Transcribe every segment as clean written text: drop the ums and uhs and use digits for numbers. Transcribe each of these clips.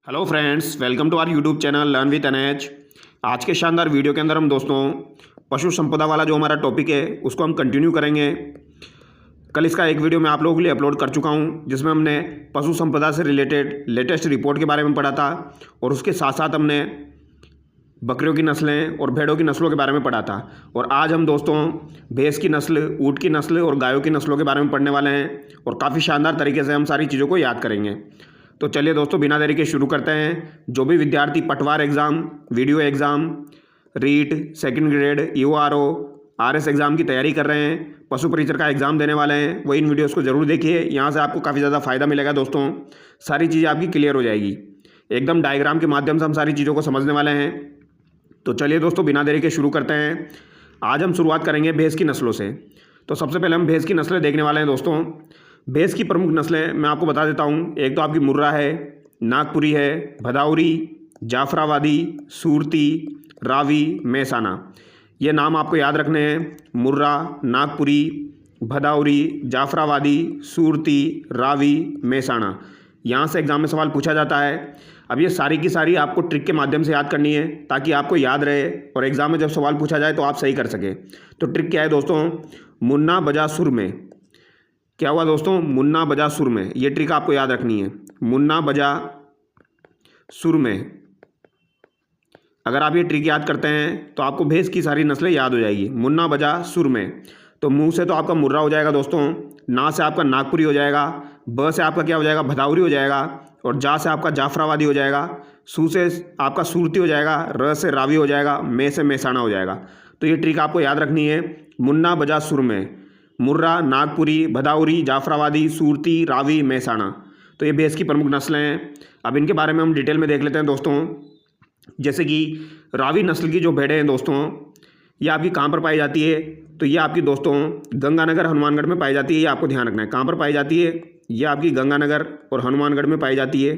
Hello friends, welcome to our YouTube channel learn with NH. आज के शानदार video के अंदर हम दोस्तों पशु संपदा वाला जो हमारा टॉपिक है उसको हम कंटिन्यू करेंगे। कल इसका एक वीडियो मैं आप लोगों के लिए अपलोड कर चुका हूं जिसमें हमने पशु संपदा से रिलेटेड लेटेस्ट रिपोर्ट के बारे में पढ़ा था और उसके साथ साथ हमने बकरियों की नस्लें और भेड़ों की नस्लों के बारे में पढ़ा था। और आज हम दोस्तों भैंस की नस्ल, ऊँट की नस्ल और गायों की नस्लों के बारे में पढ़ने वाले हैं और काफ़ी शानदार तरीके से हम सारी चीज़ों को याद करेंगे। तो चलिए दोस्तों, बिना देरी के शुरू करते हैं। जो भी विद्यार्थी पटवार exam, video exam, REET, second grade, URO, RS exam की तैयारी कर रहे हैं, पशु परिचर का एग्ज़ाम देने वाले हैं, वो इन वीडियोस को ज़रूर देखिए। यहाँ से आपको काफ़ी ज़्यादा फ़ायदा मिलेगा दोस्तों। सारी चीज़ें आपकी क्लियर हो जाएगी, एकदम डायग्राम के माध्यम से हम सारी चीज़ों को समझने वाले हैं। तो चलिए दोस्तों, बिना देरी के शुरू करते हैं। आज हम शुरुआत करेंगे भैंस की नस्लों से। तो सबसे पहले हम भैंस की नस्लें देखने वाले हैं दोस्तों। भैंस की प्रमुख नस्लें मैं आपको बता देता हूँ। एक तो आपकी मुर्रा है, नागपुरी है, भदाउरी, जाफराबादी, सूरती, रावी, मेहसाना। ये नाम आपको याद रखने हैं। मुर्रा, नागपुरी, भदाउरी, जाफराबादी, सूरती, रावी, मेहसाना। यहाँ से एग्जाम में सवाल पूछा जाता है। अब ये सारी की सारी आपको ट्रिक के माध्यम से याद करनी है ताकि आपको याद रहे और एग्जाम में जब सवाल पूछा जाए तो आप सही कर सके। तो ट्रिक क्या है दोस्तों? मुन्ना बजा सुर में। क्या हुआ दोस्तों? मुन्ना बजा सुर में। ये ट्रिक आपको याद रखनी है, मुन्ना बजा सुर में। अगर आप ये ट्रिक याद करते हैं तो आपको भैंस की सारी नस्लें याद हो जाएगी। मुन्ना बजा सुर में। तो मुंह से तो आपका मुर्रा हो जाएगा दोस्तों, ना से आपका नागपुरी हो जाएगा, ब से आपका क्या हो जाएगा? भदाउरी हो जाएगा, और जा से आपका जाफराबादी हो जाएगा, सू से आपका सूरती हो जाएगा, र से रावी हो जाएगा, मे से मेहसाना हो जाएगा। तो ये ट्रिक आपको याद रखनी है, मुन्ना बजा सुर में। मुर्रा, नागपुरी, भदाउरी, जाफराबादी, सूरती, रावी, मेहसाना। तो ये भैंस की प्रमुख नस्लें हैं। अब इनके बारे में हम डिटेल में देख लेते हैं दोस्तों। जैसे कि रावी नस्ल की जो भेड़ें हैं दोस्तों, ये आपकी कहाँ पर पाई जाती है? तो ये आपकी दोस्तों गंगानगर, हनुमानगढ़ में पाई जाती है। ये आपको ध्यान रखना है। कहाँ पर पाई जाती है? ये आपकी गंगानगर और हनुमानगढ़ में पाई जाती है।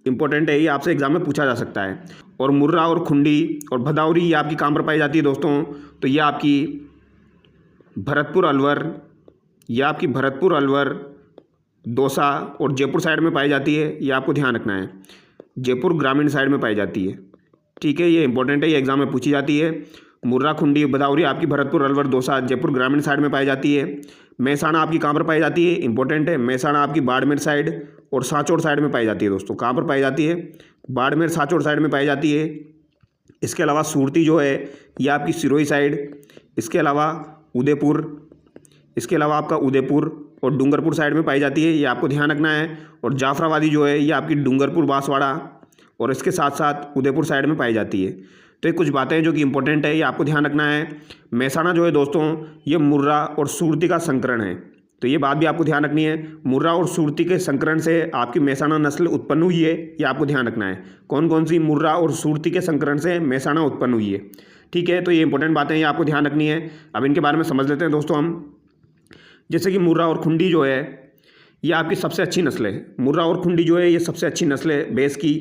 इंपॉर्टेंट है, ये आपसे एग्जाम में पूछा जा सकता है। और मुर्रा और खुंडी और भदाउरी ये आपकी कहाँ पर पाई जाती है दोस्तों? तो ये आपकी भरतपुर अलवर, ये आपकी भरतपुर अलवर, दौसा और जयपुर साइड में पाई जाती है। ये आपको ध्यान रखना है, जयपुर ग्रामीण साइड में पाई जाती है। ठीक है, ये इंपॉर्टेंट है, ये एग्जाम में पूछी जाती है। मुर्रा, खुंडी, भदाउरी आपकी भरतपुर अलवर, दौसा, जयपुर ग्रामीण साइड में पाई जाती है। मेहसाना आपकी कहाँ पर पाई जाती है? इंपॉर्टेंट है, मेहसाना आपकी बाड़मेर साइड और सांचौर साइड में पाई जाती है दोस्तों। कहाँ पर पाई जाती है? बाड़मेर, सांचौर साइड में पाई जाती है। इसके अलावा सूरती जो है ये आपकी सिरोही साइड, इसके अलावा उदयपुर, इसके अलावा आपका उदयपुर और डूंगरपुर साइड में पाई जाती है। ये आपको ध्यान रखना है। और जाफराबादी जो है ये आपकी डूंगरपुर, बांसवाड़ा और इसके साथ साथ उदयपुर साइड में पाई जाती है। तो ये कुछ बातें जो कि इंपॉर्टेंट है, ये आपको ध्यान रखना है। मेहसाना जो है दोस्तों ये मुर्रा और सूरती का संकरण है। तो ये बात भी आपको ध्यान रखनी है। मुर्रा और सूरती के संकरण से आपकी मेहसाना नस्ल उत्पन्न हुई है, ये आपको ध्यान रखना है। कौन कौन सी? मुर्रा और सूरती के संकरण से मेहसाना उत्पन्न हुई है। ठीक है, तो ये इंपॉर्टेंट बातें ये आपको ध्यान रखनी है। अब इनके बारे में समझ लेते हैं दोस्तों हम। जैसे कि मुर्रा और खुंडी जो है ये आपकी सबसे अच्छी नस्ल है। मुर्रा और खुंडी जो है ये सबसे अच्छी नस्ल है भैंस की।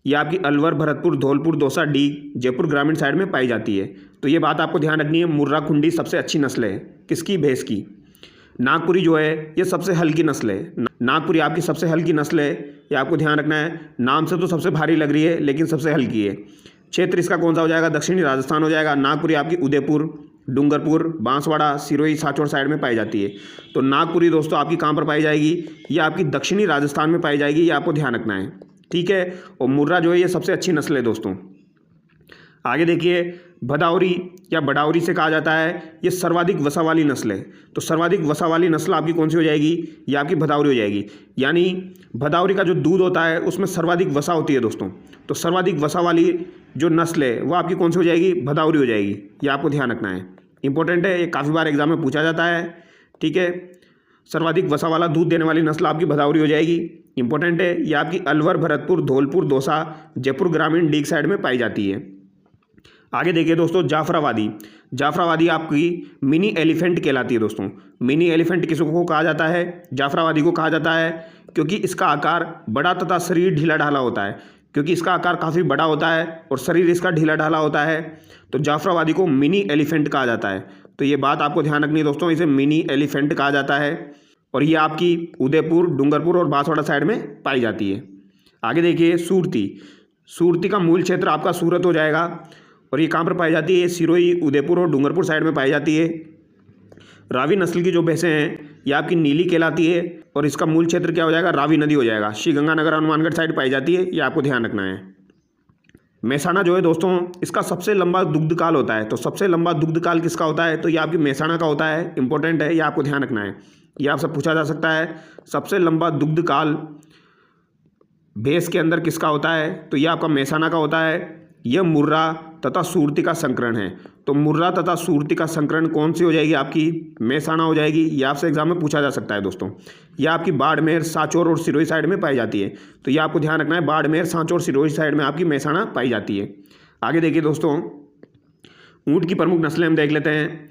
ये आपकी अलवर, भरतपुर, धौलपुर, दौसा, डीग, जयपुर ग्रामीण साइड में पाई जाती है। तो ये बात आपको ध्यान रखनी है, मुर्रा खुंडी सबसे अच्छी नस्ल है। किसकी? भैंस की। नागपुरी जो है ये सबसे हल्की नस्ल है। नागपुरी आपकी सबसे हल्की नस्ल है, ये आपको ध्यान रखना है। नाम से तो सबसे भारी लग रही है लेकिन सबसे हल्की है। क्षेत्र इसका कौन सा हो जाएगा? दक्षिणी राजस्थान हो जाएगा। नागपुरी आपकी उदयपुर, डूंगरपुर, बांसवाड़ा, सिरोही, सांचौर साइड में पाई जाती है। तो नागपुरी दोस्तों आपकी कहाँ पर पाई जाएगी? ये आपकी दक्षिणी राजस्थान में पाई जाएगी, ये आपको ध्यान रखना है। ठीक है, और मुर्रा जो है ये सबसे अच्छी नस्ल है दोस्तों। आगे देखिए, भदाउरी या बडाउरी से कहा जाता है, ये सर्वाधिक वसा वाली नस्ल है। तो सर्वाधिक वसा वाली नस्ल आपकी कौन सी हो जाएगी? ये आपकी भदाउरी हो जाएगी। यानी भदाउरी का जो दूध होता है उसमें सर्वाधिक वसा होती है दोस्तों। तो सर्वाधिक वसा वाली जो नस्ल है वो आपकी कौन सी हो जाएगी? भदाउरी हो जाएगी। ये आपको ध्यान रखना है, इंपॉर्टेंट है, ये काफ़ी बार एग्जाम में पूछा जाता है। ठीक है, सर्वाधिक वसा वाला दूध देने वाली नस्ल आपकी भदाउरी हो जाएगी। इंपॉर्टेंट है, ये आपकी अलवर, भरतपुर, धौलपुर, दौसा, जयपुर ग्रामीण, डीग साइड में पाई जाती है। आगे देखिए दोस्तों, जाफराबादी। जाफराबादी आपकी मिनी एलिफेंट कहलाती है दोस्तों। मिनी एलिफेंट किसको कहा जाता है? जाफराबादी को कहा जाता है क्योंकि इसका आकार बड़ा तथा शरीर ढीला ढाला होता है। क्योंकि इसका आकार काफ़ी बड़ा होता है और शरीर इसका ढीला ढाला होता है, तो जाफराबादी को मिनी एलिफेंट कहा जाता है। तो ये बात आपको ध्यान रखनी है दोस्तों, इसे मिनी एलिफेंट कहा जाता है। और ये आपकी उदयपुर, डूंगरपुर और बांसवाड़ा साइड में पाई जाती है। आगे देखिए सूरती। सूरती का मूल क्षेत्र आपका सूरत हो जाएगा और ये कहाँ पर पाई जाती है? सिरोही, उदयपुर और डूंगरपुर साइड में पाई जाती है। रावी नस्ल की जो भैंसें हैं ये आपकी नीली कहलाती है और इसका मूल क्षेत्र क्या हो जाएगा? रावी नदी हो जाएगा। श्रीगंगानगर हनुमानगढ़ साइड पाई जाती है, ये आपको ध्यान रखना है। मेहसाणा जो है दोस्तों इसका सबसे लंबा दुग्ध काल होता है। तो सबसे लंबा दुग्ध काल किसका होता है? तो ये आपकी मेहसाणा का होता है। इंपॉर्टेंट है, ये आपको ध्यान रखना है। ये आपसे पूछा जा सकता है सबसे लंबा दुग्ध काल भैंस के अंदर किसका होता है? तो ये आपका मेहसाणा का होता है। यह मुर्रा तथा सूरती का संकरण है। तो मुर्रा तथा सूरती का संकरण कौन सी हो जाएगी? आपकी मेहसाणा हो जाएगी। ये आपसे एग्जाम में पूछा जा सकता है दोस्तों। यह आपकी बाड़मेर, सांचौर और सिरोही साइड में पाई जाती है। तो ये आपको ध्यान रखना है, बाड़मेर, सांचौर, सिरोही साइड में आपकी मेहसाणा पाई जाती है। आगे देखिए दोस्तों, ऊँट की प्रमुख नस्लें हम देख लेते हैं।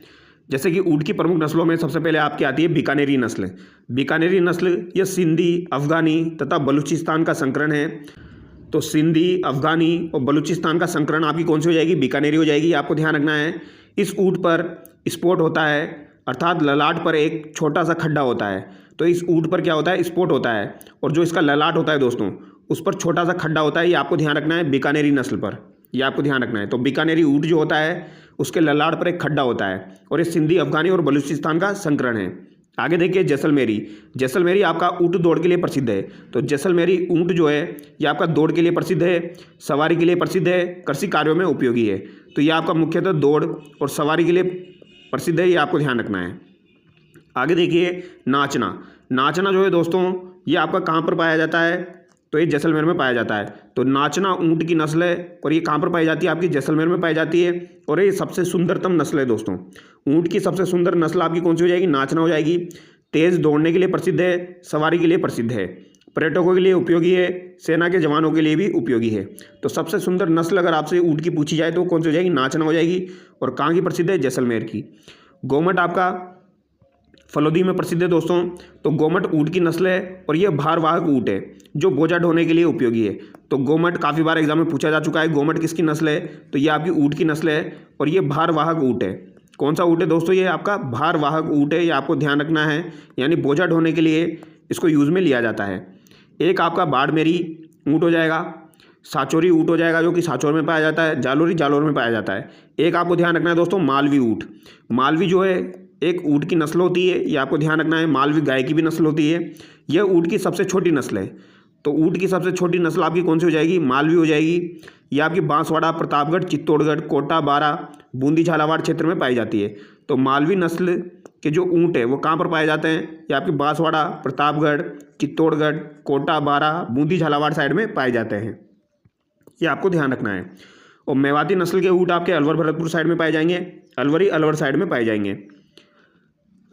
जैसे कि ऊँट की प्रमुख नस्लों में सबसे पहले आपकी आती है बीकानेरी नस्ल। बीकानेरी नस्ल यह सिंधी, अफगानी तथा बलूचिस्तान का संकरण है। तो सिंधी, अफगानी और बलूचिस्तान का संकरण आपकी कौन सी हो जाएगी? बीकानेरी हो जाएगी। आपको ध्यान रखना है इस ऊँट पर स्पॉट होता है, अर्थात ललाट पर एक छोटा सा खड्डा होता है। तो इस ऊँट पर क्या होता है? स्पॉट होता है और जो इसका ललाट होता है दोस्तों उस पर छोटा सा खड्डा होता है। ये आपको ध्यान रखना है बीकानेरी नस्ल पर, ये आपको ध्यान रखना है। तो बीकानेरी ऊँट जो होता है उसके ललाट पर एक खड्डा होता है और ये सिंधी, अफगानी और बलूचिस्तान का संकरण है। आगे देखिए जैसलमेरी। जैसलमेरी आपका ऊँट दौड़ के लिए प्रसिद्ध है। तो जैसलमेरी ऊँट जो है ये आपका दौड़ के लिए प्रसिद्ध है, सवारी के लिए प्रसिद्ध है, कृषि कार्यों में उपयोगी है। तो ये आपका मुख्यतः दौड़ और सवारी के लिए प्रसिद्ध है, ये आपको ध्यान रखना है। आगे देखिए नाचना। नाचना जो है दोस्तों ये आपका कहाँ पर पाया जाता है? तो ये जैसलमेर में पाया जाता है। तो नाचना ऊँट की नस्ल है और ये कहाँ पर पाई जाती है? आपकी जैसलमेर में पाई जाती है और ये सबसे सुंदरतम नस्ल है दोस्तों। ऊँट की सबसे सुंदर नस्ल आपकी कौन सी हो जाएगी? नाचना हो जाएगी। तेज़ दौड़ने के लिए प्रसिद्ध है, सवारी के लिए प्रसिद्ध है, पर्यटकों के लिए उपयोगी है, सेना के जवानों के लिए भी उपयोगी है। तो सबसे सुंदर नस्ल अगर आपसे ऊँट की पूछी जाए तो कौन सी हो जाएगी? नाचना हो जाएगी। और कहाँ की प्रसिद्ध है? जैसलमेर की। गोमट आपका फलोदी में प्रसिद्ध है दोस्तों। तो गोमट ऊँट की नस्ल है और यह भारवाहक ऊँट है जो बोझा ढोने के लिए उपयोगी है। तो गोमट काफ़ी बार एग्जाम में पूछा जा चुका है। गोमट किसकी नस्ल है? तो ये आपकी ऊँट की नस्ल है और ये भारवाहक ऊँट है। कौन सा ऊँट है दोस्तों? ये आपका भारवाहक ऊँट है, ये आपको ध्यान रखना है। यानी बोझा ढोने के लिए इसको यूज़ में लिया जाता है। एक आपका बाड़मेरी ऊँट हो जाएगा, सांचौरी ऊँट हो जाएगा जो कि सांचौर में पाया जाता है, जालोरी जालोर में पाया जाता है। एक आपको ध्यान रखना है दोस्तों मालवी ऊँट। मालवी जो है एक ऊँट की नस्ल होती है, ये आपको ध्यान रखना है। मालवी गाय की भी नस्ल होती है। यह ऊँट की सबसे छोटी नस्ल है। तो ऊँट की सबसे छोटी नस्ल आपकी कौन सी हो जाएगी? मालवी हो जाएगी। यह आपकी बांसवाड़ा, प्रतापगढ़, चित्तौड़गढ़, कोटा, बारा, बूंदी, झालावाड़ क्षेत्र में पाई जाती है। तो मालवी नस्ल के जो ऊँट है वो कहाँ पर पाए जाते हैं? ये आपके बांसवाड़ा, प्रतापगढ़, चित्तौड़गढ़, कोटा, बारा, बूंदी, झालावाड़ साइड में पाए जाते हैं, ये आपको ध्यान रखना है। और मेवाती नस्ल के ऊँट आपके अलवर, भरतपुर साइड में पाए जाएंगे, अलवरी, अलवर साइड में पाए जाएंगे।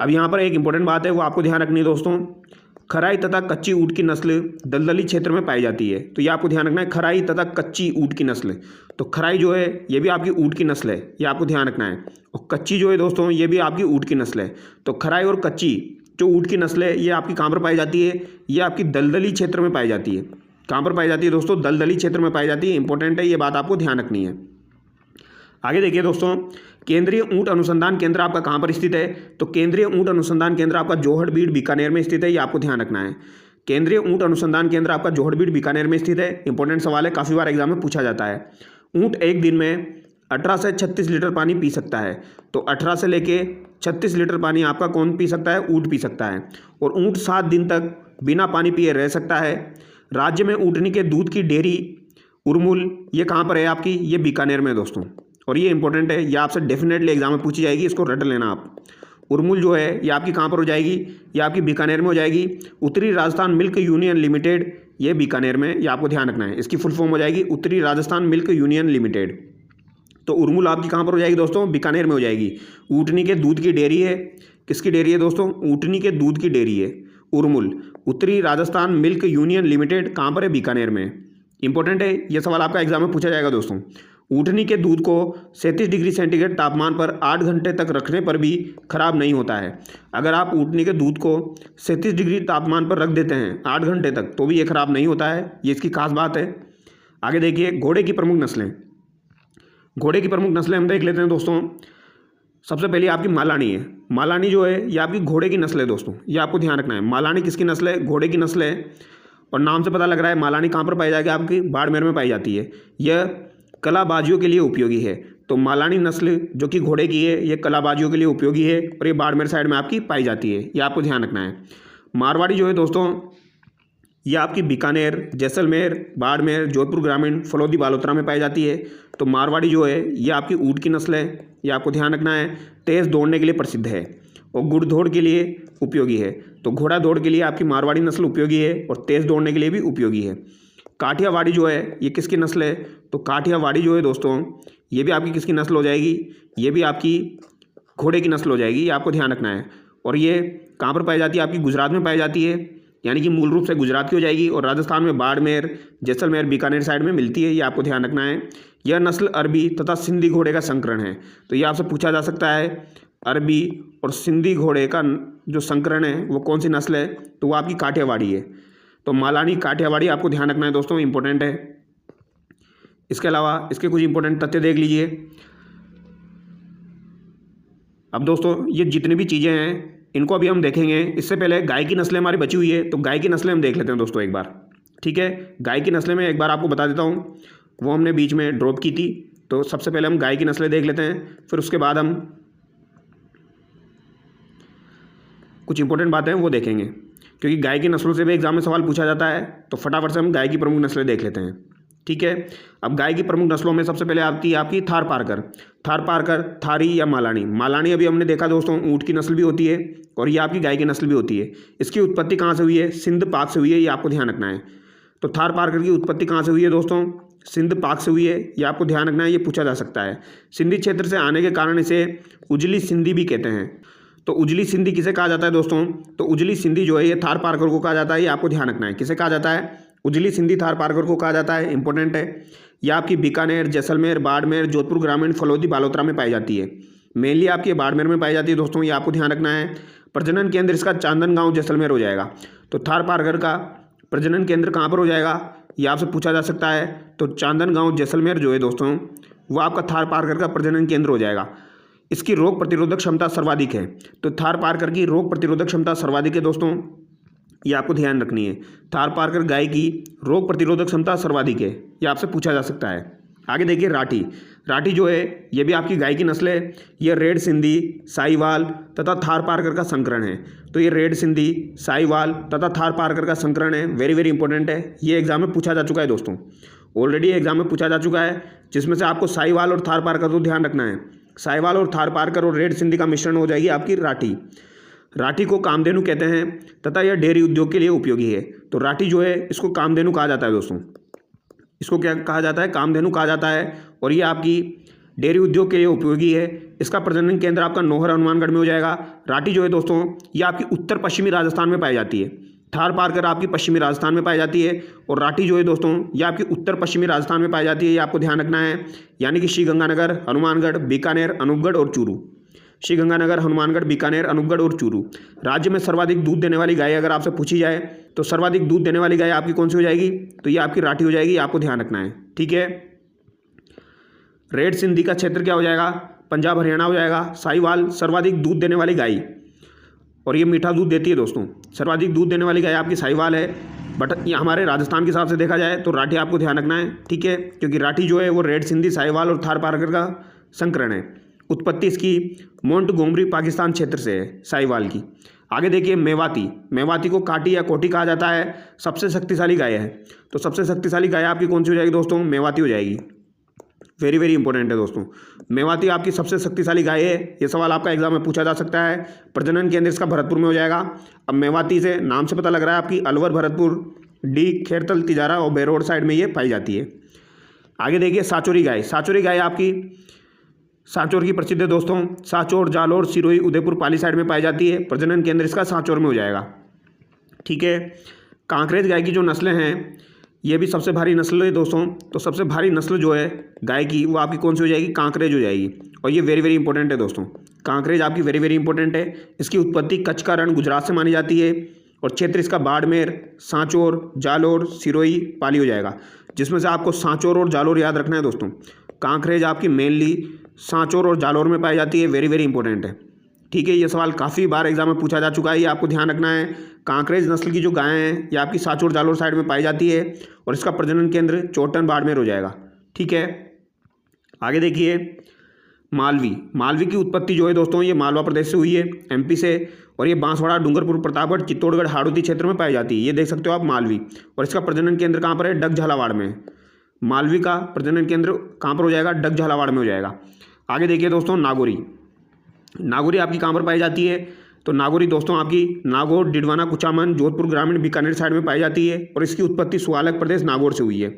अब यहाँ पर एक इंपॉर्टेंट बात है वो आपको ध्यान रखनी है दोस्तों। खराई तथा कच्ची ऊँट की नस्ल दलदली क्षेत्र में पाई जाती है। तो ये आपको ध्यान रखना है, खराई तथा कच्ची ऊँट की नस्ल। तो खराई जो है ये भी आपकी ऊँट की नस्ल है, ये आपको ध्यान रखना है। और कच्ची जो है दोस्तों ये भी आपकी ऊँट की नस्ल है। तो खराई और कच्ची जो ऊँट की नस्ल है ये आपकी कहाँ पर पाई जाती है? ये आपकी दलदली क्षेत्र में पाई जाती है। कहाँ पर पाई जाती है दोस्तों? दलदली क्षेत्र में पाई जाती है। इंपॉर्टेंट है, ये बात आपको ध्यान रखनी है। आगे देखिए दोस्तों, केंद्रीय ऊँट अनुसंधान केंद्र आपका कहाँ पर स्थित है? तो केंद्रीय ऊँट अनुसंधान केंद्र आपका जोहड़बीड़, बीकानेर में स्थित है, ये आपको ध्यान रखना है। केंद्रीय ऊँट अनुसंधान केंद्र आपका जोहड़बीड़, बीकानेर में स्थित है। इंपॉर्टेंट सवाल है, काफ़ी बार एग्जाम में पूछा जाता है। ऊँट एक दिन में 18 से 36 लीटर पानी पी सकता है। तो 18 से लेके 36 लीटर पानी आपका कौन पी सकता है? ऊँट पी सकता है। और ऊँट 7 दिन तक बिना पानी पिए रह सकता है। राज्य में ऊँटनी के दूध की डेयरी उर्मुल ये कहाँ पर है आपकी? ये बीकानेर में दोस्तों। और ये इंपॉर्टेंट है, ये आपसे डेफिनेटली एग्जाम में पूछी जाएगी, इसको रट लेना आप। उर्मुल जो है ये आपकी कहाँ पर हो जाएगी? ये आपकी बीकानेर में हो जाएगी। उत्तरी राजस्थान मिल्क यूनियन लिमिटेड ये बीकानेर में, ये आपको ध्यान रखना है। इसकी फुल फॉर्म हो जाएगी उत्तरी राजस्थान मिल्क यूनियन लिमिटेड। तो उर्मुल आपकी कहाँ पर हो जाएगी दोस्तों? बीकानेर में हो जाएगी। ऊँटनी के दूध की डेयरी है, किसकी डेयरी है दोस्तों? ऊँटनी के दूध की डेयरी है उर्मुल। उत्तरी राजस्थान मिल्क यूनियन लिमिटेड कहाँ पर है? बीकानेर में। इंपॉर्टेंट है, ये सवाल आपका एग्जाम में पूछा जाएगा दोस्तों। ऊँटनी के दूध को 37 डिग्री सेंटीग्रेड तापमान पर 8 घंटे तक रखने पर भी खराब नहीं होता है। अगर आप ऊँटनी के दूध को 37 डिग्री तापमान पर रख देते हैं 8 घंटे तक तो भी ये खराब नहीं होता है, ये इसकी खास बात है। आगे देखिए घोड़े की प्रमुख नस्लें। घोड़े की प्रमुख नस्लें हम देख लेते हैं दोस्तों। सबसे पहले आपकी मालानी है। मालानी जो है ये आपकी घोड़े की नस्ल है दोस्तों, ये आपको ध्यान रखना है। मालानी किसकी नस्ल है? घोड़े की नस्ल है। और नाम से पता लग रहा है मालानी कहाँ पर पाई जाएगी, आपकी बाड़मेर में पाई जाती है। यह कलाबाजियों के लिए उपयोगी है। तो मालानी नस्ल जो कि घोड़े की है, ये कलाबाजियों के लिए उपयोगी है और ये बाड़मेर साइड में आपकी पाई जाती है, ये आपको ध्यान रखना है। मारवाड़ी जो है दोस्तों, ये आपकी बीकानेर, जैसलमेर, बाड़मेर, जोधपुर ग्रामीण, फलोदी, बालोतरा में पाई जाती है। तो मारवाड़ी जो है ये आपकी ऊँट की नस्ल है, ये आपको ध्यान रखना है। तेज़ दौड़ने के लिए प्रसिद्ध है और गुड़ दौड़ के लिए उपयोगी है। तो घोड़ा दौड़ के लिए आपकी मारवाड़ी नस्ल उपयोगी है और तेज़ दौड़ने के लिए भी उपयोगी है। काठियावाड़ी जो है ये किसकी नस्ल है, तो काठियावाड़ी जो है दोस्तों, ये भी आपकी किसकी नस्ल हो जाएगी, ये भी आपकी घोड़े की नस्ल हो जाएगी, ये आपको ध्यान रखना है। और ये कहाँ पर पाई जाती है, आपकी गुजरात में पाई जाती है, यानी कि मूल रूप से गुजरात की हो जाएगी। और राजस्थान में बाड़मेर, जैसलमेर, बीकानेर साइड में मिलती है, ये आपको ध्यान रखना है। यह नस्ल अरबी तथा सिंधी घोड़े का संकरण है। तो ये आपसे पूछा जा सकता है अरबी और सिंधी घोड़े का जो संकरण है वो कौन सी नस्ल है, तो वो आपकी काठियावाड़ी है। तो मालानी काठियावाड़ी आपको ध्यान रखना है दोस्तों, इंपॉर्टेंट है। इसके अलावा इसके कुछ इंपॉर्टेंट तथ्य देख लीजिए। अब दोस्तों ये जितनी भी चीज़ें हैं इनको अभी हम देखेंगे। इससे पहले गाय की नस्लें हमारी बची हुई है, तो गाय की नस्लें हम देख लेते हैं दोस्तों एक बार, ठीक है। गाय की नस्लें मैं एक बार आपको बता देता हूँ, वो हमने बीच में ड्रॉप की थी। तो सबसे पहले हम गाय की नस्लें देख लेते हैं, फिर उसके बाद हम कुछ इंपॉर्टेंट बातें हैं वो देखेंगे, क्योंकि गाय की नस्लों से भी एग्जाम में सवाल पूछा जाता है। तो फटाफट से हम गाय की प्रमुख नस्लें देख लेते हैं, ठीक है। अब गाय की प्रमुख नस्लों में सबसे पहले आती है आपकी थारपारकर। थारपारकर, थारी या मालानी। मालानी अभी हमने देखा दोस्तों, ऊँट की नस्ल भी होती है और ये आपकी गाय की नस्ल भी होती है। इसकी उत्पत्ति कहाँ से हुई है, सिंध पाक से हुई है, ये आपको ध्यान रखना है। तो थारपारकर की उत्पत्ति कहाँ से हुई है दोस्तों, सिंध पाक से हुई है, ये आपको ध्यान रखना है, ये पूछा जा सकता है। सिंधी क्षेत्र से आने के कारण इसे उजली सिंधी भी कहते हैं। तो उजली सिंधी किसे कहा जाता है दोस्तों, तो उजली सिंधी जो है ये थारपारकर को कहा जाता है, ये आपको ध्यान रखना है। किसे कहा जाता है, उजली सिंधी थारपारकर को कहा जाता है, इंपॉर्टेंट है। यह आपकी बीकानेर, जैसलमेर, बाड़मेर, जोधपुर ग्रामीण, फलोदी, बालोतरा में पाई जाती है। मेनली आपकी बाड़मेर में पाई जाती है दोस्तों, ये आपको ध्यान रखना है। प्रजनन केंद्र इसका चांदन गाँव, जैसलमेर हो जाएगा। तो थारपारकर का प्रजनन केंद्र कहाँ पर हो जाएगा, ये आपसे पूछा जा सकता है। तो चांदन गाँव, जैसलमेर जो है दोस्तों, वो आपका थारपारकर का प्रजनन केंद्र हो जाएगा। इसकी रोग प्रतिरोधक क्षमता सर्वाधिक है। तो थारपारकर की रोग प्रतिरोधक क्षमता सर्वाधिक है दोस्तों, ये आपको ध्यान रखनी है। थारपारकर गाय की रोग प्रतिरोधक क्षमता सर्वाधिक है, ये आपसे पूछा जा सकता है। आगे देखिए राठी। राठी जो है ये भी आपकी गाय की नस्ल है। यह रेड सिंधी, साहिवाल तथा थारपारकर का संकरण है। तो ये रेड सिंधी, साहिवाल तथा थारपारकर का संकरण है, वेरी वेरी इंपॉर्टेंट है। ये एग्जाम में पूछा जा चुका है दोस्तों, ऑलरेडी एग्जाम में पूछा जा चुका है, जिसमें से आपको साहिवाल और थारपारकर को ध्यान रखना है। साहिवाल और थारपारकर और रेड सिंधी का मिश्रण हो जाएगी आपकी राठी। राठी को कामधेनु कहते हैं तथा यह डेयरी उद्योग के लिए उपयोगी है। तो राठी जो है इसको कामधेनु कहा जाता है दोस्तों, इसको क्या कहा जाता है, कामधेनु कहा जाता है। और ये आपकी डेयरी उद्योग के लिए उपयोगी है। इसका प्रजनन केंद्र आपका नौहर, हनुमानगढ़ में हो जाएगा। राठी जो है दोस्तों ये आपकी उत्तर पश्चिमी राजस्थान में पाई जाती है। थारपारकर आपकी पश्चिमी राजस्थान में पाई जाती है और राठी जो है दोस्तों ये आपकी उत्तर पश्चिमी राजस्थान में पाई जाती है, ये आपको ध्यान रखना है। यानी कि श्रीगंगानगर, हनुमानगढ़, बीकानेर, अनूपगढ़ और चूरू। श्रीगंगानगर, हनुमानगढ़, बीकानेर, अनूपगढ़ और चूरू। राज्य में सर्वाधिक दूध देने वाली गाय अगर आपसे पूछी जाए तो सर्वाधिक दूध देने वाली गाय आपकी कौन सी हो जाएगी, तो ये आपकी राठी हो जाएगी, आपको ध्यान रखना है, ठीक है। रेड सिंधी का क्षेत्र क्या हो जाएगा, पंजाब हरियाणा हो जाएगा। साहिवाल सर्वाधिक दूध देने वाली गाय और ये मीठा दूध देती है दोस्तों। सर्वाधिक दूध देने वाली गाय आपकी साहिवाल है, बट ये हमारे राजस्थान के हिसाब से देखा जाए तो राठी आपको ध्यान रखना है, ठीक है, क्योंकि राठी जो है वो रेड सिंधी, साहिवाल और थारपारकर का संकरण है। उत्पत्ति इसकी मोंटगोमरी पाकिस्तान क्षेत्र से है, साहिवाल की। आगे देखिए मेवाती। मेवाती को काटी या कोटी कहा जाता है, सबसे शक्तिशाली गाय है। तो सबसे शक्तिशाली गाय आपकी कौन सी हो जाएगी दोस्तों, मेवाती हो जाएगी, वेरी वेरी इंपॉर्टेंट है दोस्तों। मेवाती आपकी सबसे शक्तिशाली गाय है, ये सवाल आपका एग्जाम में पूछा जा सकता है। प्रजनन केंद्र इसका भरतपुर में हो जाएगा। अब मेवाती से नाम से पता लग रहा है आपकी अलवर, भरतपुर, डी, खेरतल, तिजारा और बेरोड साइड में ये पाई जाती है। आगे देखिए सांचौरी गाय। सांचौरी गाय आपकी सांचौर की प्रसिद्ध है दोस्तों। सांचौर, जालोर, सिरोही, उदयपुर, पाली साइड में पाई जाती है। प्रजनन केंद्र इसका सांचौर में हो जाएगा, ठीक है। कांकरेज गाय की जो नस्लें हैं ये भी सबसे भारी नस्ल है दोस्तों। तो सबसे भारी नस्ल जो है गाय की वो आपकी कौन सी हो जाएगी, कांकरेज हो जाएगी। और ये वेरी वेरी इंपॉर्टेंट है दोस्तों, कांकरेज आपकी वेरी वेरी इंपॉर्टेंट है। इसकी उत्पत्ति कच्छ का रण, गुजरात से मानी जाती है और क्षेत्र इसका बाड़मेर, सांचौर, जालोर, सिरोही, पाली हो जाएगा, जिसमें से आपको सांचौर और जालोर याद रखना है दोस्तों। कांकरेज आपकी मेनली सांचौर और जालोर में पाई जाती है, वेरी वेरी इंपॉर्टेंट है। ठीक है, ये सवाल काफ़ी बार एग्जाम में पूछा जा चुका है, ये आपको ध्यान रखना है। कांकरेज नस्ल की जो गायें हैं ये आपकी सांचौर जालोर साइड में पाई जाती है और इसका प्रजनन केंद्र चोटन बाड़मेर हो जाएगा। ठीक है, आगे देखिए मालवी की उत्पत्ति जो है दोस्तों ये मालवा प्रदेश से हुई है, एमपी से, और ये बांसवाड़ा, डूंगरपुर, प्रतापगढ़, चित्तौड़गढ़, हाड़ौती क्षेत्र में पाई जाती है। ये देख सकते हो आप मालवी, और इसका प्रजनन केंद्र कहाँ पर है? डग झालावाड़ में। मालवी का प्रजनन केंद्र कहाँ पर हो जाएगा? डग झालावाड़ में हो जाएगा। आगे देखिए दोस्तों नागौरी आपकी कहाँ पर पाई जाती है? तो नागौरी दोस्तों आपकी नागौर, डिडवाना, कुचामन, जोधपुर ग्रामीण, बीकानेर साइड में पाई जाती है और इसकी उत्पत्ति सुवालक प्रदेश नागौर से हुई है।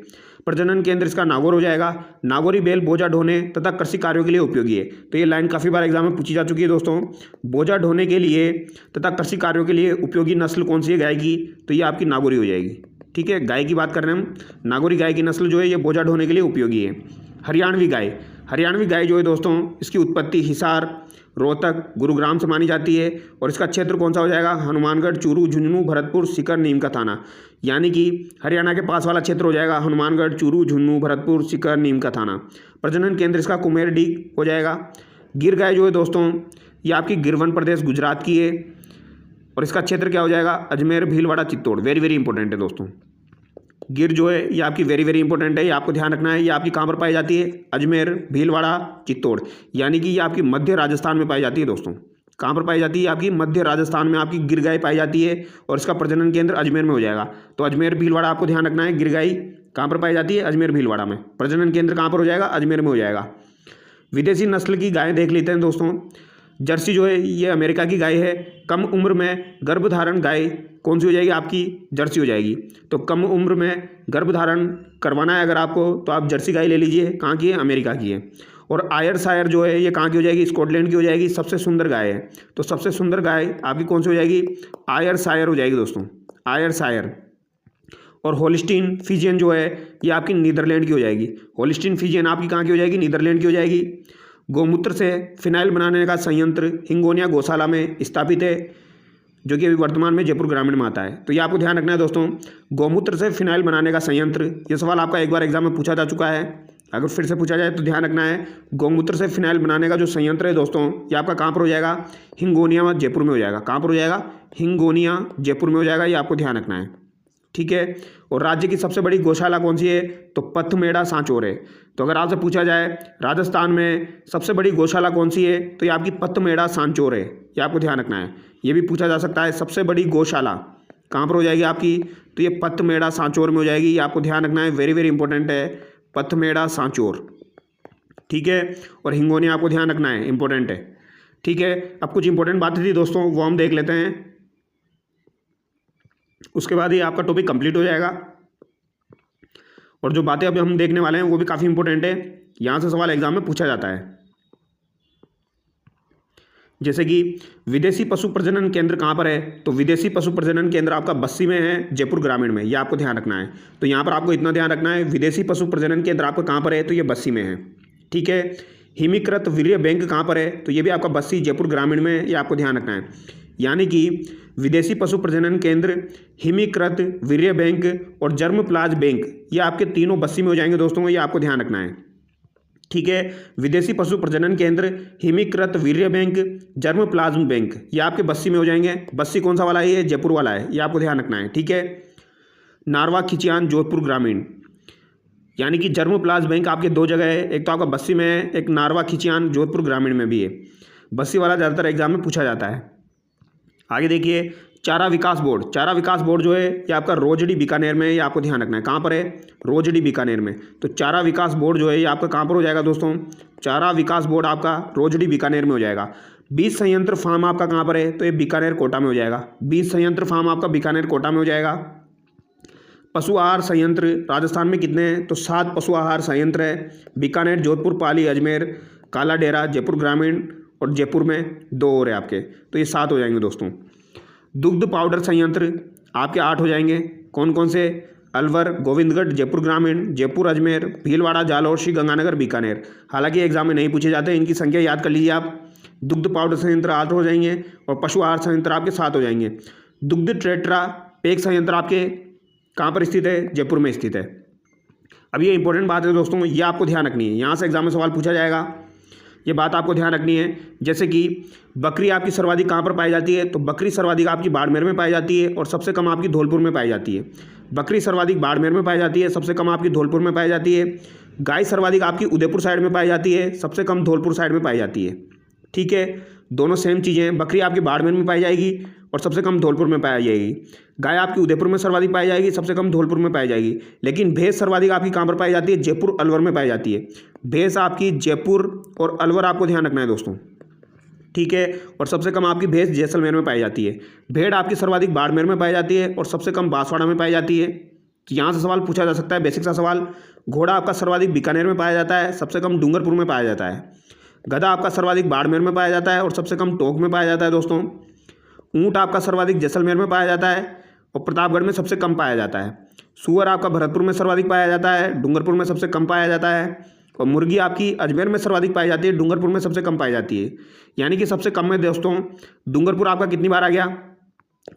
प्रजनन केंद्र इसका नागौर हो जाएगा। नागौरी बैल बोझा ढोने तथा कृषि कार्यों के लिए उपयोगी है। तो ये लाइन काफ़ी बार एग्जाम में पूछी जा चुकी है दोस्तों। बोझा ढोने के लिए तथा कृषि कार्यों के लिए उपयोगी नस्ल कौन सी है गाय की? तो ये आपकी नागौरी हो जाएगी। ठीक है, गाय की बात कर रहे हैं हम। नागौरी गाय की नस्ल जो है ये बोझा ढोने के लिए उपयोगी है। हरियाणवी गाय जो है दोस्तों इसकी उत्पत्ति हिसार, रोहतक, गुरुग्राम से मानी जाती है और इसका क्षेत्र कौन सा हो जाएगा? हनुमानगढ़, चूरू, झुंझुनू, भरतपुर, सीकर, नीम का थाना, यानी कि हरियाणा के पास वाला क्षेत्र हो जाएगा हनुमानगढ़, चूरू, झुंझुनू, भरतपुर, सीकर, नीम का थाना। प्रजनन केंद्र इसका कुमेरडीह हो जाएगा। गिर गाय जो है दोस्तों ये आपकी गिरवन प्रदेश गुजरात की है और इसका क्षेत्र क्या हो जाएगा? Ajmer, Bhilwara, Chittor. Very very important है दोस्तों। गिर जो है ये आपकी वेरी वेरी इंपॉर्टेंट है, ये आपको ध्यान रखना है। ये आपकी कहाँ पर पाई जाती है? अजमेर, भीलवाड़ा, चित्तौड़, यानी कि ये आपकी मध्य राजस्थान में पाई जाती है दोस्तों। कहाँ पर पाई जाती है? आपकी मध्य राजस्थान में आपकी गिर गाय पाई जाती है और इसका प्रजनन केंद्र अजमेर में हो जाएगा। तो अजमेर, भीलवाड़ा आपको ध्यान रखना है। गिर गाय कहाँ पर पाई जाती है? अजमेर, भीलवाड़ा में। प्रजनन केंद्र कहाँ पर हो जाएगा? अजमेर में हो जाएगा। विदेशी नस्ल की गायें देख लेते हैं दोस्तों। जर्सी जो है ये अमेरिका की गाय है। कम उम्र में गर्भधारण गाय कौन सी हो जाएगी? आपकी जर्सी हो जाएगी। तो कम उम्र में गर्भधारण करवाना है अगर आपको तो आप जर्सी गाय ले लीजिए। कहाँ की है? अमेरिका की है। और आयरशायर जो है ये कहाँ की हो जाएगी? स्कॉटलैंड की हो जाएगी। सबसे सुंदर गाय है, तो सबसे सुंदर गाय आपकी कौन सी हो जाएगी? आयरशायर हो जाएगी दोस्तों, आयरशायर। और होलिस्टीन फ्रीजियन जो है ये आपकी नीदरलैंड की हो जाएगी। होलिस्टीन फ्रीजियन आपकी कहाँ की हो जाएगी? नीदरलैंड की हो जाएगी। गौमूत्र से फिनाइल बनाने का संयंत्र हिंगोनिया गौशाला में स्थापित है, जो कि अभी वर्तमान में जयपुर ग्रामीण में आता है। तो ये आपको ध्यान रखना है दोस्तों, गौमूत्र से फिनाइल बनाने का संयंत्र। ये सवाल आपका एक बार एग्जाम में पूछा जा चुका है, अगर फिर से पूछा जाए तो ध्यान रखना है। गौमूत्र से फिनाइल बनाने का जो संयंत्र है दोस्तों ये आपका कहाँ पर हो जाएगा? हिंगोनिया, जयपुर में हो जाएगा। कहाँ पर हो जाएगा? हिंगोनिया, जयपुर में हो जाएगा। ये आपको ध्यान रखना है। ठीक है, और राज्य की सबसे बड़ी गौशाला कौन सी है? तो पथमेड़ा सांचौर है। तो अगर आपसे पूछा जाए राजस्थान में सबसे बड़ी गौशाला कौन सी है तो ये आपकी पथमेड़ा सांचौर है। ये आपको ध्यान रखना है। ये भी पूछा जा सकता है, सबसे बड़ी गौशाला कहाँ पर हो जाएगी आपकी? तो ये पथमेड़ा सांचौर में हो जाएगी। ये आपको ध्यान रखना है, वेरी वेरी इंपॉर्टेंट है, पथमेड़ा सांचौर। ठीक है, और हिंगोनिया आपको ध्यान रखना है, इंपॉर्टेंट है। ठीक है, अब कुछ इंपॉर्टेंट बातें थी दोस्तों वो हम देख लेते हैं, उसके बाद ही आपका टॉपिक कंप्लीट हो जाएगा। और जो बातें अभी हम देखने वाले हैं वो भी काफ़ी इंपॉर्टेंट है, यहाँ से सवाल एग्जाम में पूछा जाता है। जैसे कि विदेशी पशु प्रजनन केंद्र कहाँ पर है? तो विदेशी पशु प्रजनन केंद्र आपका बस्सी में है, जयपुर ग्रामीण में। ये आपको ध्यान रखना है। तो यहाँ पर आपको इतना ध्यान रखना है, विदेशी पशु प्रजनन केंद्र आपका कहाँ पर है? तो ये बस्सी में है। ठीक है, हिमीकृत वीर्य बैंक कहाँ पर है? तो ये भी आपका बस्सी, जयपुर ग्रामीण में। ये आपको ध्यान रखना है, यानी कि विदेशी पशु प्रजनन केंद्र, हिमीकृत वीर्य बैंक और जर्म प्लाज बैंक, ये आपके तीनों बस्सी में हो जाएंगे दोस्तों। ये आपको ध्यान रखना है। ठीक है, विदेशी पशु प्रजनन केंद्र, हिमीकृत वीर्य बैंक, जर्म प्लाज्म बैंक, ये आपके बस्सी में हो जाएंगे। बस्सी कौन सा वाला है? ये जयपुर वाला है। ये आपको ध्यान रखना है। ठीक है, नारवा खिचियान, जोधपुर ग्रामीण, यानी कि जर्म प्लाज बैंक आपके दो जगह है, एक तो आपका बस्सी में है, एक नारवा खिचियान जोधपुर ग्रामीण में भी है। बस्सी वाला ज़्यादातर एग्जाम में पूछा जाता है। आगे देखिए, चारा विकास बोर्ड जो है ये आपका रोजड़ी बीकानेर में। ये आपको ध्यान रखना है, कहाँ पर है? रोजड़ी बीकानेर में। तो चारा विकास बोर्ड जो है ये आपका कहाँ पर हो जाएगा दोस्तों? चारा विकास बोर्ड आपका रोजड़ी बीकानेर में हो जाएगा। बीज संयंत्र फार्म आपका कहाँ पर है? तो ये बीकानेर कोटा में हो जाएगा। बीज संयंत्र फार्म आपका बीकानेर कोटा में हो जाएगा। पशु आहार संयंत्र राजस्थान में कितने हैं? तो 7 पशु आहार संयंत्र है। बीकानेर, जोधपुर, पाली, अजमेर, काला डेरा, जयपुर ग्रामीण और जयपुर में 2 और है आपके। तो ये 7 हो जाएंगे दोस्तों। दुग्ध पाउडर संयंत्र आपके 8 हो जाएंगे। कौन कौन से? अलवर, गोविंदगढ़, जयपुर ग्रामीण, जयपुर, अजमेर, भीलवाड़ा, जालौर, श्री गंगानगर, बीकानेर। हालांकि एग्जाम में नहीं पूछे जाते, इनकी संख्या याद कर लीजिए आप। दुग्ध पाउडर संयंत्र 8 हो जाएंगे और पशु आहार संयंत्र आपके 7 हो जाएंगे। दुग्ध ट्रेट्रा पैक संयंत्र आपके कहाँ पर स्थित है? जयपुर में स्थित है। अब ये इंपॉर्टेंट बात है दोस्तों, ये आपको ध्यान रखनी है, यहाँ से एग्जाम में सवाल पूछा जाएगा। ये बात आपको ध्यान रखनी है। जैसे कि बकरी आपकी सर्वाधिक कहाँ पर पाई जाती है, तो बकरी सर्वाधिक आपकी बाड़मेर में पाई जाती है और सबसे कम आपकी धौलपुर में पाई जाती है। बकरी सर्वाधिक बाड़मेर में पाई जाती है, सबसे कम आपकी धौलपुर में पाई जाती है। गाय सर्वाधिक आपकी उदयपुर साइड में पाई जाती है, सबसे कम धौलपुर साइड में पाई जाती है। ठीक है, दोनों सेम चीज़ें हैं। बकरी आपकी बाड़मेर में पाई जाएगी और सबसे कम धौलपुर में पाई जाएगी। गाय आपकी उदयपुर में सर्वाधिक पाई जाएगी, सबसे कम धौलपुर में पाई जाएगी। लेकिन भैंस सर्वाधिक आपकी कहाँ पर पाई जाती है, जयपुर अलवर में पाई जाती है। भैंस आपकी जयपुर और अलवर आपको ध्यान रखना है दोस्तों। ठीक है, और सबसे कम आपकी भैंस जैसलमेर में पाई जाती है। भेड़ आपकी सर्वाधिक बाड़मेर में पाई जाती है और सबसे कम बांसवाड़ा में पाई जाती है। तो यहाँ से सवाल पूछा जा सकता है, बेसिक सा सवाल। घोड़ा आपका सर्वाधिक बीकानेर में पाया जाता है, सबसे कम डूंगरपुर में पाया जाता है। गधा आपका सर्वाधिक बाड़मेर में पाया जाता है और सबसे कम टोंक में पाया जाता है दोस्तों। ऊँट आपका सर्वाधिक जैसलमेर में पाया जाता है और प्रतापगढ़ में सबसे कम पाया जाता है। सूअर आपका भरतपुर में सर्वाधिक पाया जाता है, डूंगरपुर में सबसे कम पाया जाता है। और मुर्गी आपकी अजमेर में सर्वाधिक पाई जाती है, डूंगरपुर में सबसे कम पाई जाती है। यानी कि सबसे कम में दोस्तों डूंगरपुर आपका कितनी बार आ गया,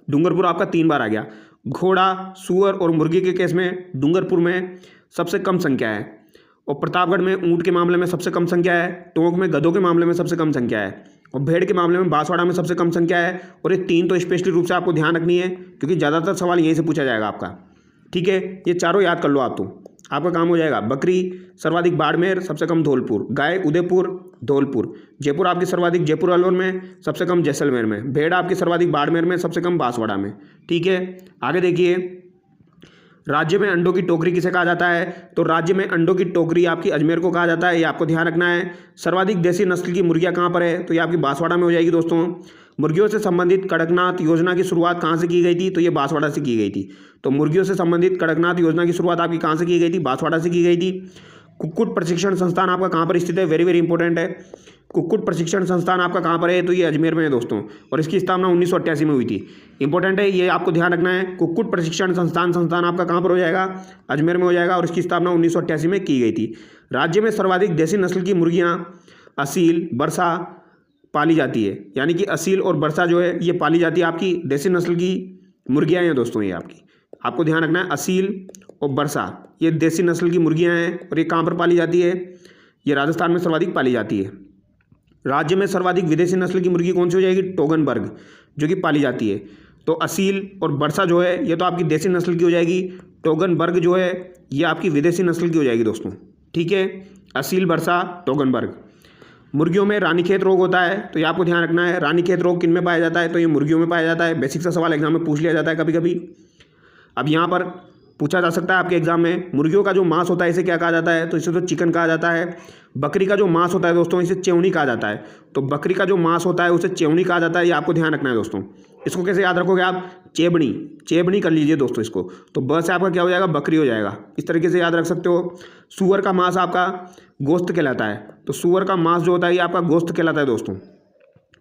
डूंगरपुर आपका 3 बार आ गया। घोड़ा, सूअर और मुर्गी के केस में डूंगरपुर में सबसे कम संख्या है और प्रतापगढ़ में ऊँट के मामले में सबसे कम संख्या है। टोंक में गधों के मामले में सबसे कम संख्या है और भेड़ के मामले में बांसवाड़ा में सबसे कम संख्या है। और ये 3 तो स्पेशली रूप से आपको ध्यान रखनी है क्योंकि ज़्यादातर सवाल यहीं से पूछा जाएगा आपका। ठीक है, ये चारों याद कर लो आप, तो आपका काम हो जाएगा। बकरी सर्वाधिक बाड़मेर, सबसे कम धौलपुर। गाय उदयपुर, धौलपुर। जयपुर आपकी सर्वाधिक जयपुर अलवर में, सबसे कम जैसलमेर में। भेड़ आपकी सर्वाधिक बाड़मेर में, सबसे कम बांसवाड़ा में। ठीक है, आगे देखिए। राज्य में अंडों की टोकरी किसे कहा जाता है, तो राज्य में अंडों की टोकरी आपकी अजमेर को कहा जाता है, ये आपको ध्यान रखना है। सर्वाधिक देसी नस्ल की मुर्गियां कहाँ पर है, तो ये आपकी बांसवाड़ा में हो जाएगी दोस्तों। मुर्गियों से संबंधित कड़कनाथ योजना की शुरुआत कहाँ से की गई थी, तो ये बांसवाड़ा से की गई थी। तो मुर्गियों से संबंधित कड़कनाथ योजना की शुरुआत आपकी कहाँ से की गई थी, बांसवाड़ा से की गई थी। कुक्कुट प्रशिक्षण संस्थान आपका कहाँ पर स्थित है, वेरी वेरी इंपॉर्टेंट है। कुक्कुट प्रशिक्षण संस्थान आपका कहाँ पर है, तो ये अजमेर में है दोस्तों और इसकी स्थापना 1988 में हुई थी। इंपॉर्टेंट है, ये आपको ध्यान रखना है। कुक्कुट प्रशिक्षण संस्थान आपका कहाँ पर हो जाएगा, अजमेर में हो जाएगा और इसकी स्थापना 1988 में की गई थी। राज्य में सर्वाधिक देसी नस्ल की मुर्गियाँ असील, बरसा पाली जाती है। यानी कि असील और बरसा जो है ये पाली जाती है, आपकी देसी नस्ल की मुर्गियाँ हैं दोस्तों। ये आपको ध्यान रखना है, असील और बरसा ये देसी नस्ल की मुर्गियाँ हैं और ये कहाँ पर पाली जाती है, ये राजस्थान में सर्वाधिक पाली जाती है। राज्य में सर्वाधिक विदेशी नस्ल की मुर्गी कौन सी हो जाएगी, टोगनबर्ग, जो कि पाली जाती है। तो असील और बरसा जो है ये तो आपकी देसी नस्ल की हो जाएगी। टोगनबर्ग जो है ये आपकी विदेशी नस्ल की हो जाएगी दोस्तों। ठीक है, असील, बरसा, टोगनबर्ग। मुर्गियों में रानीखेत रोग होता है, तो ये आपको ध्यान रखना है। रानीखेत रोग किन में पाया जाता है, तो ये मुर्गियों में पाया जाता है। बेसिक सा सवाल एग्जाम में पूछ लिया जाता है कभी कभी। अब यहाँ पर पूछा जा सकता है आपके एग्जाम में, मुर्गियों का जो मांस होता है इसे क्या कहा जाता है, तो इसे तो चिकन कहा जाता है। बकरी का जो मांस होता है दोस्तों इसे चेवनी कहा जाता है। तो बकरी का जो मांस होता है उसे चेवनी कहा जाता है, ये आपको ध्यान रखना है दोस्तों। इसको कैसे याद रखोगे आप, चेबनी कर लीजिए दोस्तों इसको। तो ब से आपका क्या हो जाएगा, बकरी हो जाएगा। इस तरीके से याद रख सकते हो। सूअर का मांस आपका गोश्त कहलाता है, तो सूअर का मांस जो होता है ये आपका गोश्त कहलाता है दोस्तों।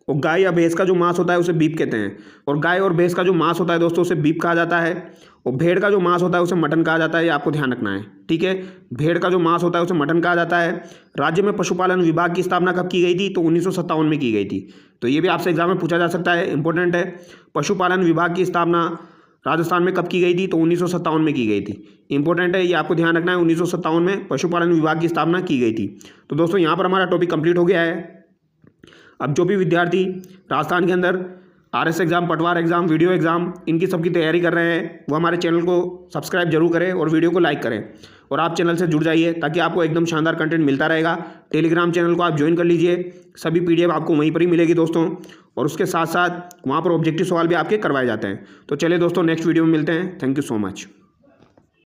और गाय या भैंस का जो मांस होता है उसे बीफ कहते हैं। और गाय और भैंस का जो मांस होता है दोस्तों उसे बीफ कहा जाता है। और भेड़ का जो मांस होता है उसे मटन कहा जाता है, ये आपको ध्यान रखना है। ठीक है, भेड़ का जो मांस होता है उसे मटन कहा जाता है। राज्य में पशुपालन विभाग की स्थापना कब की गई थी, तो 1957 में की गई थी। तो ये भी आपसे एग्जाम में पूछा जा सकता है, इंपॉर्टेंट है। पशुपालन विभाग की स्थापना राजस्थान में कब की गई थी, तो 1957 में की गई थी। इंपॉर्टेंट है, ये आपको ध्यान रखना है। 1957 में पशुपालन विभाग की स्थापना की गई थी। तो दोस्तों यहाँ पर हमारा टॉपिक कंप्लीट हो गया है। अब जो भी विद्यार्थी राजस्थान के अंदर RS एग्ज़ाम, पटवार एग्ज़ाम, वीडियो एग्ज़ाम इनकी सबकी तैयारी कर रहे हैं वो हमारे चैनल को सब्सक्राइब जरूर करें और वीडियो को लाइक करें और आप चैनल से जुड़ जाइए ताकि आपको एकदम शानदार कंटेंट मिलता रहेगा। टेलीग्राम चैनल को आप ज्वाइन कर लीजिए, सभी PDF आपको वहीं पर ही मिलेगी दोस्तों। और उसके साथ साथ वहाँ पर ऑब्जेक्टिव सवाल भी आपके करवाए जाते हैं। तो चलिए दोस्तों, नेक्स्ट वीडियो में मिलते हैं। Thank you so much.